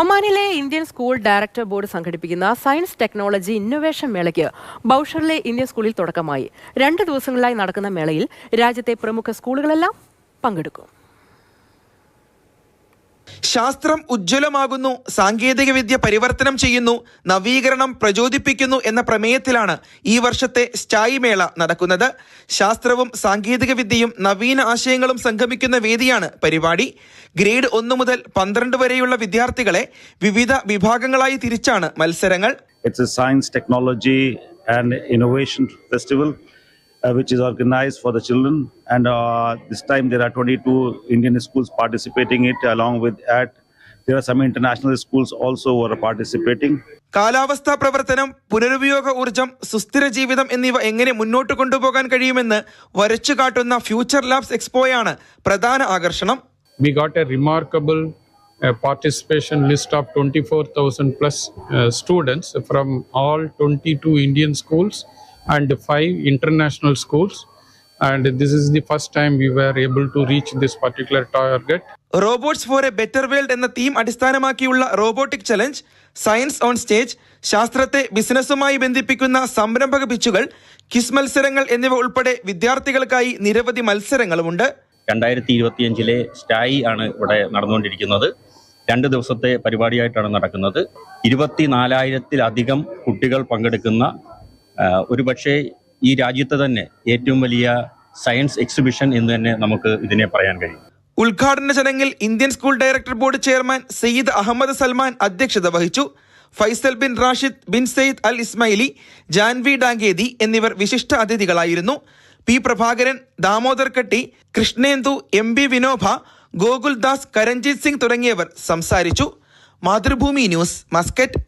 ഒമാനിലെ Indian school director board സംഘടിപ്പിക്കുന്ന science technology innovation മേളയ്ക്ക് ബൌഷറിലെ ഇന്ത്യൻ സ്കൂളിൽ തുടക്കമായി. 2 ദിവസങ്ങളിലായി നടക്കുന്ന മേളയിൽ രാജ്യത്തെ പ്രമുഖ സ്കൂളുകളെല്ലാം പങ്കെടുക്കും. ശാസ്ത്രം ഉജ്ജ്വലമാകുന്നു, സാങ്കേതികവിദ്യ പരിവർത്തനം ചെയ്യുന്നു, നവീകരണം പ്രചോദിപ്പിക്കുന്നു എന്ന പ്രമേയത്തിലാണ് ഈ വർഷത്തെ സ്റ്റായി മേള നടക്കുന്നത്. ശാസ്ത്രവും സാങ്കേതികവിദ്യയും നവീന ആശയങ്ങളും സംഗമിക്കുന്ന വേദിയാണ് പരിപാടി. ഗ്രേഡ് 1 മുതൽ 12 വരെയുള്ള വിദ്യാർത്ഥികളെ വിവിധ വിഭാഗങ്ങളായി തിരിച്ചാണ് മത്സരങ്ങൾ. It's a science, technology and innovation festival which is organized for the children, and this time there are 22 Indian schools participating it. Along with that, there are some international schools also who are participating. കാലാവസ്ഥാ പ്രവർത്തനം, പുനരുപയോഗ ഊർജം, സുസ്ഥിര ജീവിതം എന്നിവ എങ്ങനെ മുന്നോട്ട് കൊണ്ടുപോകാൻ കഴിയുമെന്ന് വരച്ചു കാട്ടുന്ന ഫ്യൂച്ചർ ലാബ്സ് എക്സ്പോയാണ് പ്രധാന ആകർഷണം. We got a remarkable participation list of 24,000 plus students from all 22 Indian schools and 5 international schools, and this is the first time we were able to reach this particular target. Robots for a better world എന്ന theme അടിസ്ഥാനമാക്കിയുള്ള robotic challenge, science on stage, ശാസ്ത്രത്തെ ബിസിനസ്സുമായി ബന്ധിപ്പിക്കുന്ന സംരംഭക പിച്ചുകൾ, quiz മത്സരങ്ങൾ എന്നിവ ഉൾപ്പെടെ വിദ്യാർത്ഥികൾക്കായി നിരവധി മത്സരങ്ങളുമുണ്ട്. 2025 സ്റ്റായി ആണ് ഇവിടെ നടന്നുകൊണ്ടിരിക്കുന്നത്. 2 ദിവസത്തെ പരിപാടിയായിട്ടാണ് നടക്കുന്നത്. 24,000-ലധികം കുട്ടികൾ പങ്കെടുക്കുന്ന ഒരുപക്ഷെ ഈ രാജ്യത്തെ തന്നെ ഏറ്റവും വലിയ സയൻസ് എക്സിബിഷൻ എന്ന് തന്നെ നമുക്ക് ഇതിനെ പറയാൻ കഴിയും. ഉദ്ഘാടന ചടങ്ങിൽ Indian school director board chairman Syed Ahmed Salman അധ്യക്ഷത വഹിച്ചു. Faisal bin Rashid bin Sayyid al Ismaili, Janvi Dankedi എന്നിവർ വിശിഷ്ട അതിഥികളായിരുന്നു. പി പ്രഭാകരൻ, ദാമോദർ കട്ടി, കൃഷ്ണേന്ദു, MB വിനോബ, ഗോകുൽദാസ്, കരഞ്ജിത് സിംഗ് തുടങ്ങിയവർ സംസാരിച്ചു. Mathrubhumi news, Muscat.